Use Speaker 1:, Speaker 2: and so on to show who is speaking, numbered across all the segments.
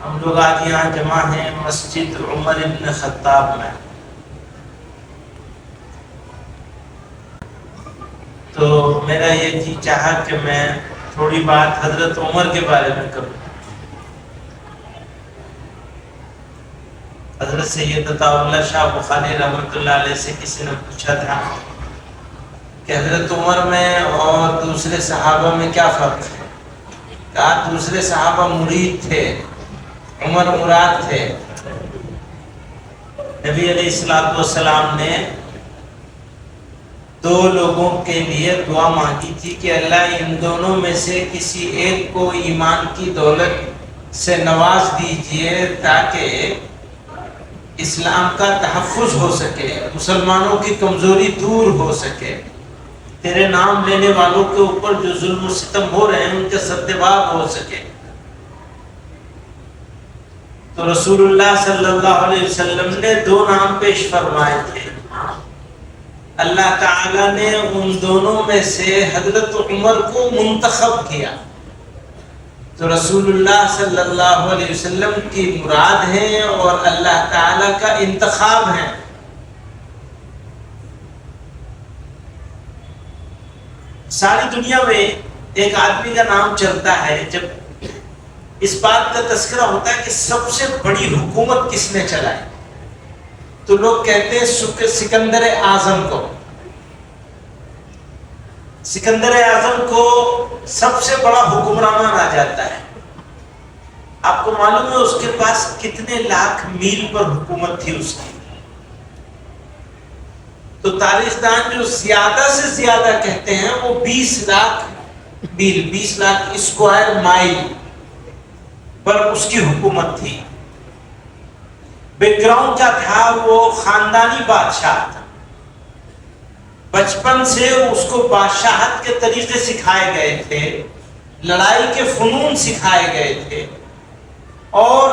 Speaker 1: ہم لوگ آج یہاں جمع ہیں مسجد عمر ابن خطاب میں. تو میرا یہ جی چاہا کہ میں تھوڑی بات حضرت عمر کے بارے میں کروں. حضرت سید عطا اللہ شاہ بخاری رحمۃ اللہ علیہ سے کسی نے پوچھا تھا کہ حضرت عمر میں اور دوسرے صحابہ میں کیا فرق ہے؟ کہا دوسرے صحابہ مرید تھے، عمر مراد تھے. نبی علیہ الصلوۃ والسلام نے دو لوگوں کے لیے دعا مانگی تھی کہ اللہ ان دونوں میں سے کسی ایک کو ایمان کی دولت سے نواز دیجئے تاکہ اسلام کا تحفظ ہو سکے، مسلمانوں کی کمزوری دور ہو سکے، تیرے نام لینے والوں کے اوپر جو ظلم و ستم ہو رہے ہیں ان کے سدباب ہو سکے. تو رسول اللہ صلی اللہ علیہ وسلم نے دو نام پیش فرمائے تھے. اللہ تعالیٰ نے ان دونوں میں سے حضرت عمر کو منتخب کیا. تو رسول اللہ صلی اللہ علیہ وسلم کی مراد ہیں اور اللہ تعالیٰ کا انتخاب ہے. ساری دنیا میں ایک آدمی کا نام چلتا ہے جب اس بات کا تذکرہ ہوتا ہے کہ سب سے بڑی حکومت کس نے چلائی، تو لوگ کہتے ہیں سکندر اعظم کو. سکندر اعظم کو سب سے بڑا حکمران مانا جاتا ہے. آپ کو معلوم ہے اس کے پاس کتنے لاکھ میل پر حکومت تھی اس کی؟ تو تاریخ دان جو زیادہ سے زیادہ کہتے ہیں وہ 20 لاکھ میل، 20 لاکھ اسکوائر مائل پر اس کی حکومت تھی. بیک گراؤنڈ کیا تھا؟ وہ خاندانی بادشاہ تھا. بچپن سے اس کو بادشاہت کے طریقے سکھائے گئے تھے، لڑائی کے فنون سکھائے گئے تھے، اور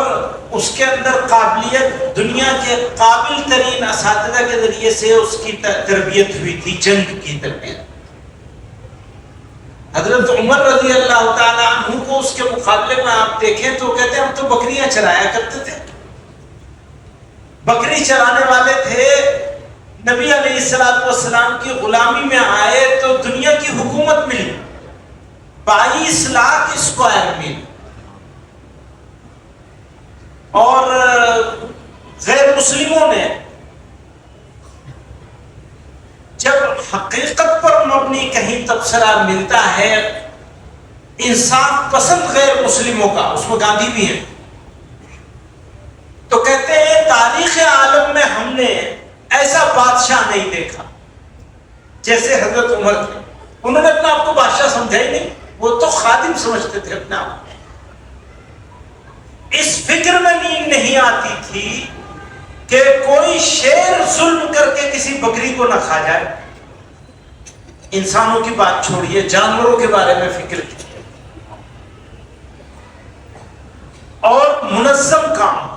Speaker 1: اس کے اندر قابلیت دنیا کے قابل ترین اساتذہ کے ذریعے سے اس کی تربیت ہوئی تھی، جنگ کی تربیت. حضرت عمر رضی اللہ تعالیٰ عنہ کو اس کے مقابلے میں آپ دیکھیں تو کہتے ہیں ہم تو بکریاں چرایا کرتے تھے. بکری چرانے والے تھے، نبی علیہ الصلوۃ والسلام کی غلامی میں آئے تو دنیا کی حکومت ملی، 22 لاکھ اسکوائر میل. اور غیر مسلموں نے جب حقیقت پر مبنی کہیں تبصرہ ملتا ہے انصاف پسند غیر مسلموں کا، اس میں گاندھی بھی ہے، تو کہتے ہیں تاریخ عالم میں ہم نے ایسا بادشاہ نہیں دیکھا جیسے حضرت عمر تھے. انہوں نے اپنا آپ کو بادشاہ سمجھا ہی نہیں، وہ تو خادم سمجھتے تھے اپنے آپ کو. اس فکر میں نیند نہیں آتی تھی کہ کوئی شیر ظلم کر کے کسی بکری کو نہ کھا جائے. انسانوں کی بات چھوڑیے، جانوروں کے بارے میں فکر کیجیے. اور منظم کام.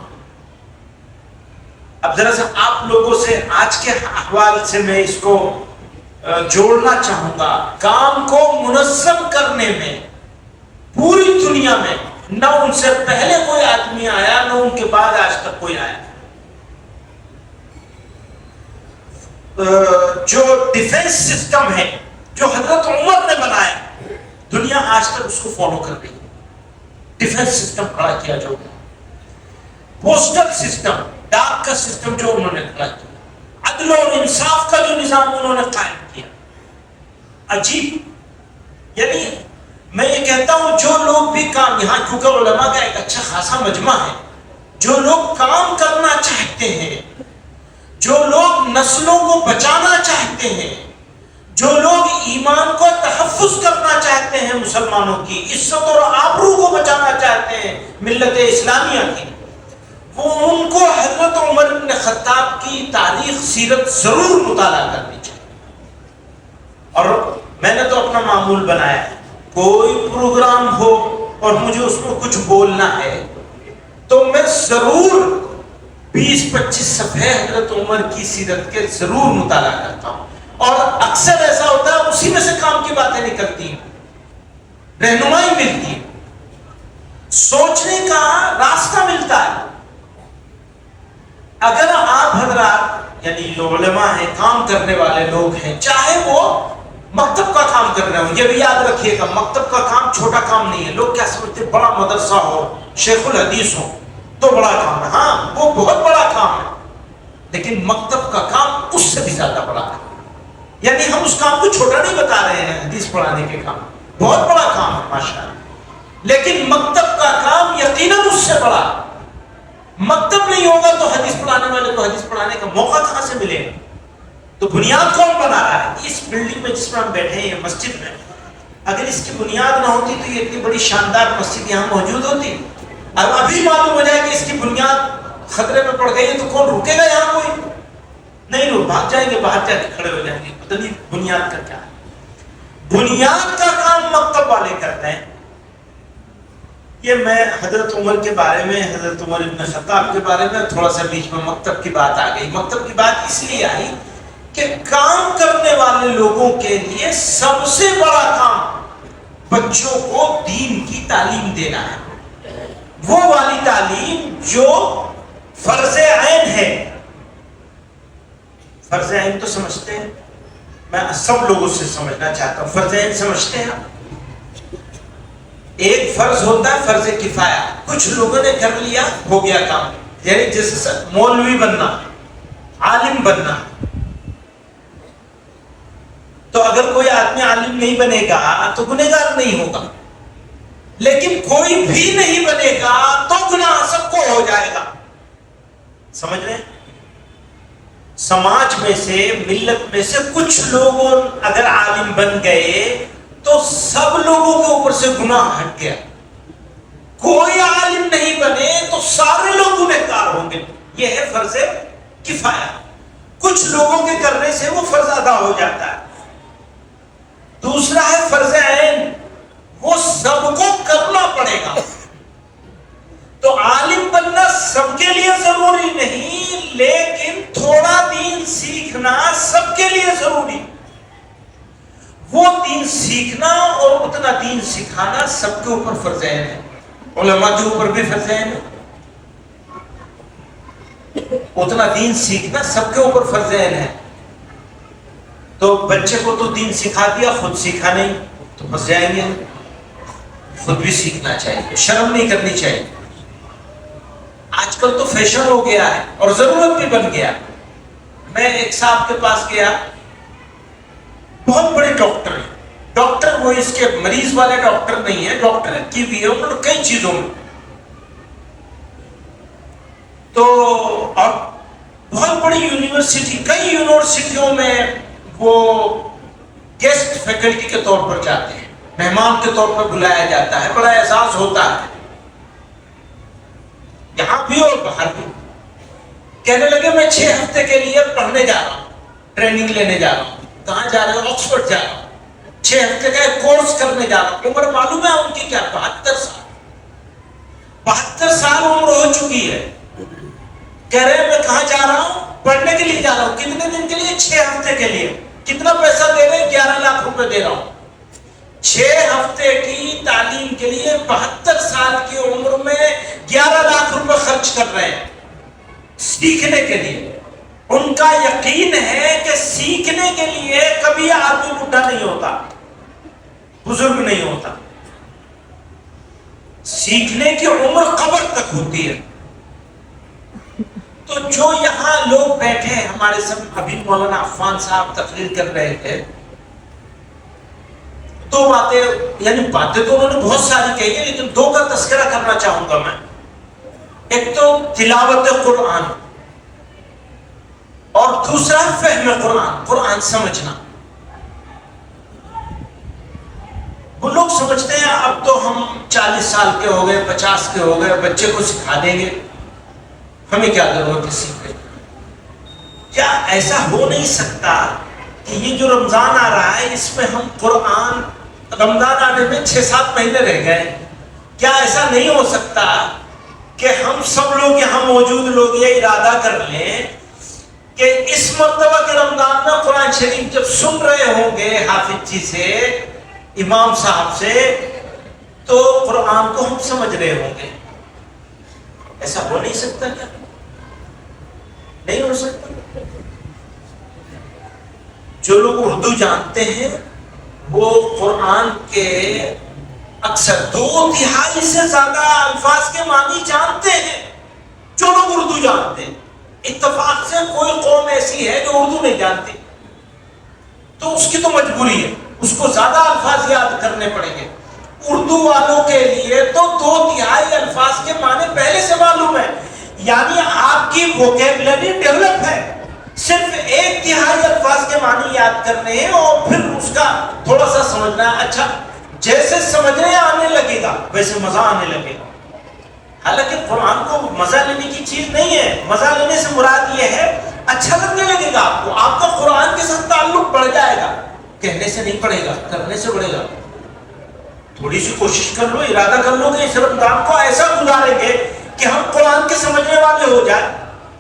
Speaker 1: اب ذرا سا آپ لوگوں سے آج کے احوال سے میں اس کو جوڑنا چاہوں گا. کام کو منظم کرنے میں پوری دنیا میں نہ ان سے پہلے کوئی آدمی آیا نہ ان کے بعد آج تک کوئی آیا. جو ڈیفنس سسٹم ہے جو حضرت عمر نے بنایا، دنیا آج تک اس کو فالو کر رہی ہے. ڈیفنس سسٹم کھڑا کیا جو پوسٹل سسٹم، ڈاک کا سسٹم جو انہوں نے کھڑا کیا، عدل اور انصاف کا جو نظام انہوں نے قائم کیا، عجیب. یعنی میں یہ کہتا ہوں جو لوگ بھی کام، یہاں کیونکہ علماء کا ایک اچھا خاصا مجمع ہے، جو لوگ کام کرنا چاہتے ہیں، جو لوگ نسلوں کو بچانا چاہتے ہیں، جو لوگ ایمان کو تحفظ کرنا چاہتے ہیں، مسلمانوں کی عزت اور آبرو کو بچانا چاہتے ہیں ملت اسلامیہ کی، وہ ان کو حضرت عمر بن خطاب کی تاریخ سیرت ضرور مطالعہ کرنی چاہیے. اور میں نے تو اپنا معمول بنایا ہے، کوئی پروگرام ہو اور مجھے اس میں کچھ بولنا ہے تو میں ضرور 20-25 صفحے حضرت عمر کی سیرت کے ضرور مطالعہ کرتا ہوں. اور اکثر ایسا ہوتا ہے اسی میں سے کام کی باتیں نکلتی ہیں، رہنمائی ملتی ہے، سوچنے کا راستہ یعنی جو علماء ہیں، کام کرنے والے لوگ ہیں، چاہے وہ مکتب کا کام کر رہے ہوں، یہ بھی یاد رکھیے گا مکتب کا کام چھوٹا کام نہیں ہے. لوگ کیا سمجھتے ہیں بڑا مدرسہ ہو، شیخ الحدیث ہو تو بڑا کام ہے. ہاں وہ بہت بڑا کام ہے، لیکن مکتب کا کام اس سے بھی زیادہ بڑا ہے. یعنی ہم اس کام کو چھوٹا نہیں بتا رہے ہیں، حدیث پڑھانے کے کام بہت بڑا کام ہے ماشاءاللہ، لیکن مکتب کا کام یقیناً اس سے بڑا. مکتب نہیں ہوگا تو حدیث پڑھانے والے کو حدیث پڑھانے کا موقع کہاں سے ملے گا؟ تو بنیاد کون بنا رہا ہے؟ اس بلڈنگ میں جس میں ہم بیٹھے ہیں مسجد میں، اگر اس کی بنیاد نہ ہوتی تو یہ اتنی بڑی شاندار مسجد یہاں موجود ہوتی. اب ابھی معلوم ہو جائے کہ اس کی بنیاد خطرے میں پڑ گئی ہے تو کون رکے گا یہاں؟ کوئی نہیں. لوگ بھاگ جائیں گے، باہر جا کے کھڑے ہو جائیں گے. پتہ نہیں بنیاد کا کیا ہے. بنیاد کا کام مکتب والے کرتے ہیں. یہ میں حضرت عمر کے بارے میں، حضرت عمر ابن خطاب کے بارے میں تھوڑا سا بیچ میں مکتب کی بات آ گئی. مکتب کی بات اس لیے آئی کہ کام کرنے والے لوگوں کے لیے سب سے بڑا کام بچوں کو دین کی تعلیم دینا ہے. وہ والی تعلیم جو فرض عین ہے. فرض عین تو سمجھتے ہیں، میں سب لوگوں سے سمجھنا چاہتا ہوں. فرض عین سمجھتے ہیں آپ؟ ایک فرض ہوتا ہے فرض کفایہ، کچھ لوگوں نے کر لیا ہو گیا کام. یعنی جیسے مولوی بننا، عالم بننا. تو اگر کوئی آدمی عالم نہیں بنے گا تو گنہگار نہیں ہوگا، لیکن کوئی بھی نہیں بنے گا تو گناہ سب کو ہو جائے گا. سمجھ رہے ہیں؟ سماج میں سے، ملت میں سے کچھ لوگ اگر عالم بن گئے تو سب لوگوں کے اوپر سے گناہ ہٹ گیا. کوئی عالم نہیں بنے تو سارے لوگ گنہگار ہوں گے. یہ ہے فرض کفایہ. کچھ لوگوں کے کرنے سے وہ فرض ادا ہو جاتا ہے. دوسرا ہے فرض عین، وہ سب کو کرنا پڑے گا. تو عالم بننا سب کے لیے ضروری نہیں، لیکن تھوڑا دین سیکھنا سب کے لیے ضروری. وہ دین سیکھنا اور اتنا دین سکھانا سب کے اوپر فرض عین ہے. علماء کے اوپر بھی فرض عین ہے. اتنا دین سیکھنا سب کے اوپر فرض عین ہے. تو بچے کو تو دین سکھا دیا، خود سیکھا نہیں تو پھنس جائیں گے. خود بھی سیکھنا چاہیے، شرم نہیں کرنی چاہیے. آج کل تو فیشن ہو گیا ہے اور ضرورت بھی بن گیا. میں ایک صاحب کے پاس گیا، بہت بڑے ڈاکٹر ہیں. ڈاکٹر وہ اس کے مریض والے ڈاکٹر نہیں ہے، ڈاکٹر کی بھی ہے انہوں نے کئی چیزوں میں. تو اور بہت بڑی یونیورسٹی، کئی یونیورسٹیوں میں وہ گیسٹ فیکلٹی کے طور پر جاتے ہیں، مہمان کے طور پر بلایا جاتا ہے. بڑا احساس ہوتا ہے یہاں بھی اور باہر بھی. کہنے لگے میں 6 ہفتے کے لیے پڑھنے جا رہا ہوں، ٹریننگ لینے جا رہا ہوں. کہاں جا رہے ہیں؟ آکسفورڈ جا رہا ہوں. 6 ہفتے کا ایک کورس کرنے جا رہا ہوں. عمر معلوم ہے ان کی کیا؟ 72 سال. 72 سال عمر ہو چکی ہے. کہہ رہے ہیں میں کہاں جا رہا ہوں؟ پڑھنے کے لیے جا رہا ہوں. کتنے دن کے لیے؟ 6 ہفتے کے لیے. کتنا پیسہ دے رہے ہیں؟ 11 لاکھ روپے دے رہا ہوں. 6 ہفتے کی تعلیم کے لیے 72 سال کی عمر میں 11 لاکھ روپے خرچ کر رہے ہیں سیکھنے کے لیے. ان کا یقین ہے کہ سیکھنے کے لیے کبھی آدمی بوڑھا نہیں ہوتا، بزرگ نہیں ہوتا. سیکھنے کی عمر قبر تک ہوتی ہے. تو جو یہاں لوگ بیٹھے ہیں ہمارے سب، ابھی مولانا عفان صاحب تقریر کر رہے تھے، دو باتیں، یعنی باتیں تو انہوں نے بہت ساری کہی ہے لیکن 2 کا تذکرہ کرنا چاہوں گا میں. ایک تو تلاوت قرآن اور دوسرا فہم قرآن، قرآن سمجھنا. وہ لوگ سمجھتے ہیں اب تو ہم 40 سال کے ہو گئے، 50 کے ہو گئے، بچے کو سکھا دیں گے، ہمیں کیا ضرورت ہے سیکھنے. کیا ایسا ہو نہیں سکتا کہ یہ جو رمضان آ رہا ہے اس میں ہم قرآن، رمضان آنے میں 6-7 مہینے رہ گئے، کیا ایسا نہیں ہو سکتا کہ ہم سب لوگ یہاں موجود لوگ یہ ارادہ کر لیں کہ اس مرتبہ کے رمضان میں قرآن شریف جب سن رہے ہوں گے حافظ جی سے، امام صاحب سے، تو قرآن کو ہم سمجھ رہے ہوں گے. ایسا ہو نہیں سکتا کیا؟ نہیں ہو سکتا. جو لوگ اردو جانتے ہیں وہ قرآن کے اکثر 2/3 سے زیادہ الفاظ کے معنی جانتے ہیں. جو لوگ اردو جانتے ہیں، اتفاق سے کوئی قوم ایسی ہے جو اردو نہیں جانتی، تو اس کی تو مجبوری ہے، اس کو زیادہ الفاظ یاد کرنے پڑیں گے. اردو والوں کے لیے تو 2/3 الفاظ کے معنی پہلے سے معلوم ہے، یعنی آپ کی ووکیبلری ڈیولپ ہے. صرف 1/3 الفاظ کے معنی یاد کرنے ہیں اور پھر اس کا تھوڑا سا سمجھنا ہے. اچھا، جیسے سمجھنے آنے لگے گا ویسے مزہ آنے لگے گا. حالانکہ قرآن کو مزہ لینے کی چیز نہیں ہے. مزہ لینے سے مراد یہ ہے اچھا لگنے لگے گا آپ کو، آپ کا قرآن کے ساتھ تعلق بڑھ جائے گا. کہنے سے نہیں پڑے گا، کرنے سے بڑھے گا. تھوڑی سی کوشش کر لو، ارادہ کر لو کہ اس رمضان کو ایسا گزاریں گے کہ ہم قرآن کے سمجھنے والے ہو جائیں.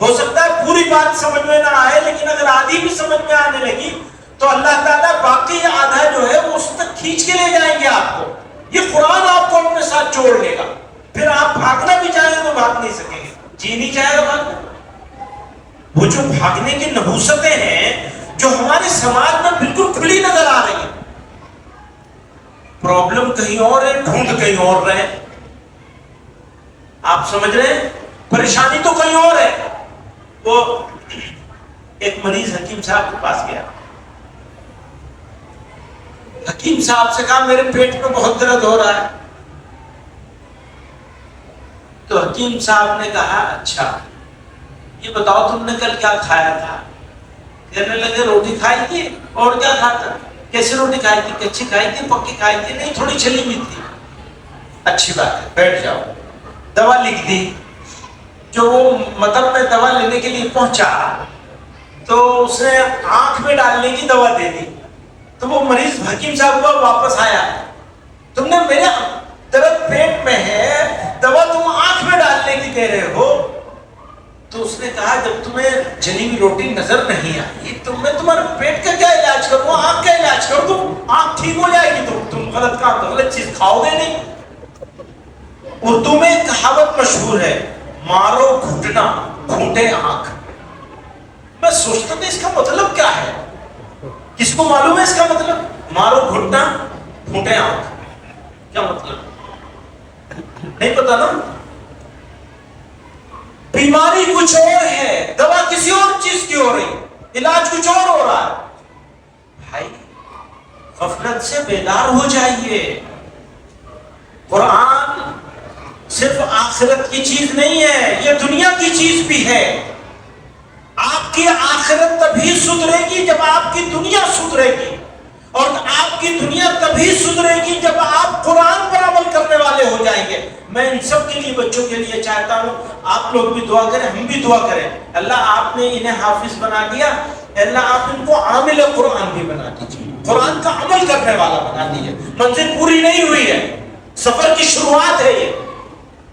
Speaker 1: ہو سکتا ہے پوری بات سمجھ میں نہ آئے، لیکن اگر آدھی بھی سمجھ میں آنے لگی تو اللہ تعالیٰ باقی آدھا جو ہے وہ اس تک کھینچ کے لے جائیں گے آپ کو. یہ قرآن آپ کو اپنے ساتھ جوڑ لے گا. پھر آپ بھاگنا بھی چاہیں تو بھاگ نہیں سکیں گے. جی نہیں چاہے گا بھاگنا. وہ جو بھاگنے کی نحوستیں ہیں جو ہمارے سماج میں بالکل کھلی نظر آ رہی ہیں، پرابلم کہیں اور ہے، ڈھونڈ کہیں اور رہے. آپ سمجھ رہے ہیں؟ پریشانی تو کہیں اور ہے. وہ ایک مریض حکیم صاحب کے پاس گیا. حکیم صاحب سے کہا میرے پیٹ میں بہت درد ہو رہا ہے. تو حکیم صاحب نے کہا اچھا یہ بتاؤ تم نے کل کیا کھایا تھا؟ کہنے لگے روٹی کھائی تھی. اور کیا کھاتا؟ کیسی روٹی کھائی تھی؟ کچی کھائی تھی؟ پکی کھائی تھی؟ نہیں، تھوڑی چھلی ہوئی تھی. اچھی بات ہے، بیٹھ جاؤ. دوا لکھ دی. جو وہ مطلب میں دوا لینے کے لیے پہنچا تو اس نے آنکھ میں ڈالنے کی دوا دے دی. تو وہ مریض حکیم صاحب کو واپس آیا، تم نے میرے درد پیٹ میں ہے، دوا تم آنکھ میں ڈالنے کی دے رہے ہو. تو اس نے کہا جب تمہیں جلی ہوئی روٹی نظر نہیں آئی تو میں تمہارے پیٹ کا کیا علاج کروں، آنکھ کا علاج کر دوں. آنکھ ٹھیک ہو جائے گی تو تم غلط کام، غلط چیز کھاؤ گے نہیں. اردو میں ایک کہاوت مشہور ہے، مارو گھٹنا گھونٹے آنکھ. میں سوچتا تھا اس کا مطلب کیا ہے. کس کو معلوم ہے اس کا مطلب؟ مارو گھٹنا گھونٹے آنکھ کیا مطلب؟ نہیں پتا نا. بیماری کچھ اور ہے، دوا کسی اور چیز کی ہو رہی، علاج کچھ اور ہو رہا ہے. بھائی غفلت سے بیدار ہو جائیے. قرآن صرف آخرت کی چیز نہیں ہے، یہ دنیا کی چیز بھی ہے. آپ کی آخرت تبھی سدھرے گی جب آپ کی دنیا سدھرے گی، اور آپ کی دنیا تبھی سدھرے گی جب آپ قرآن پر عمل کرنے والے ہو جائیں گے. میں ان سب کے لیے، بچوں کے لیے چاہتا ہوں آپ لوگ بھی دعا کریں، ہم بھی دعا کریں. اللہ آپ نے انہیں حافظ بنا دیا، اللہ آپ ان کو عامل قرآن بھی بنا دیجیے، قرآن کا عمل کرنے والا بنا دیجیے. منزل پوری نہیں ہوئی ہے، سفر کی شروعات ہے. یہ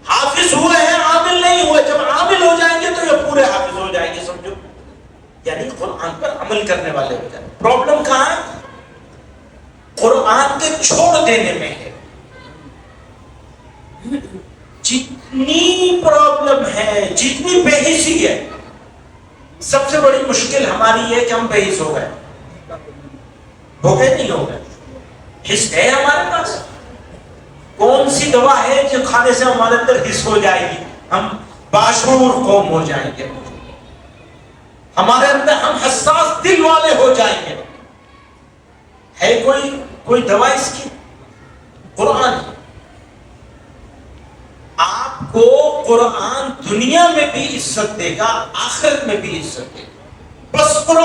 Speaker 1: حافظ ہوئے ہیں، عامل نہیں ہوئے. جب عامل ہو جائیں گے تو یہ پورے حافظ ہو جائیں گے. سمجھو، یعنی قرآن پر عمل کرنے والے ہو جائیں. پرابلم کہاں ہے؟ قرآن کے چھوڑ دینے میں ہے. جتنی پرابلم ہے، جتنی بے حسی ہے، سب سے بڑی مشکل ہماری ہے کہ ہم بے حس ہو گئے. ہو گئے نہیں ہو گئے؟ حس ہے ہمارے پاس. کون سی دوا ہے جو کھانے سے ہمارے اندر حس ہو جائے گی، ہم باشعور قوم ہو جائیں گے، ہمارے اندر ہم حساس دل والے ہو جائیں گے؟ ہے کوئی دوا اس کی؟ قرآن. آپ کو قرآن دنیا میں بھی عزت دے گا، آخرت میں بھی عزت دے گا. بس قرآن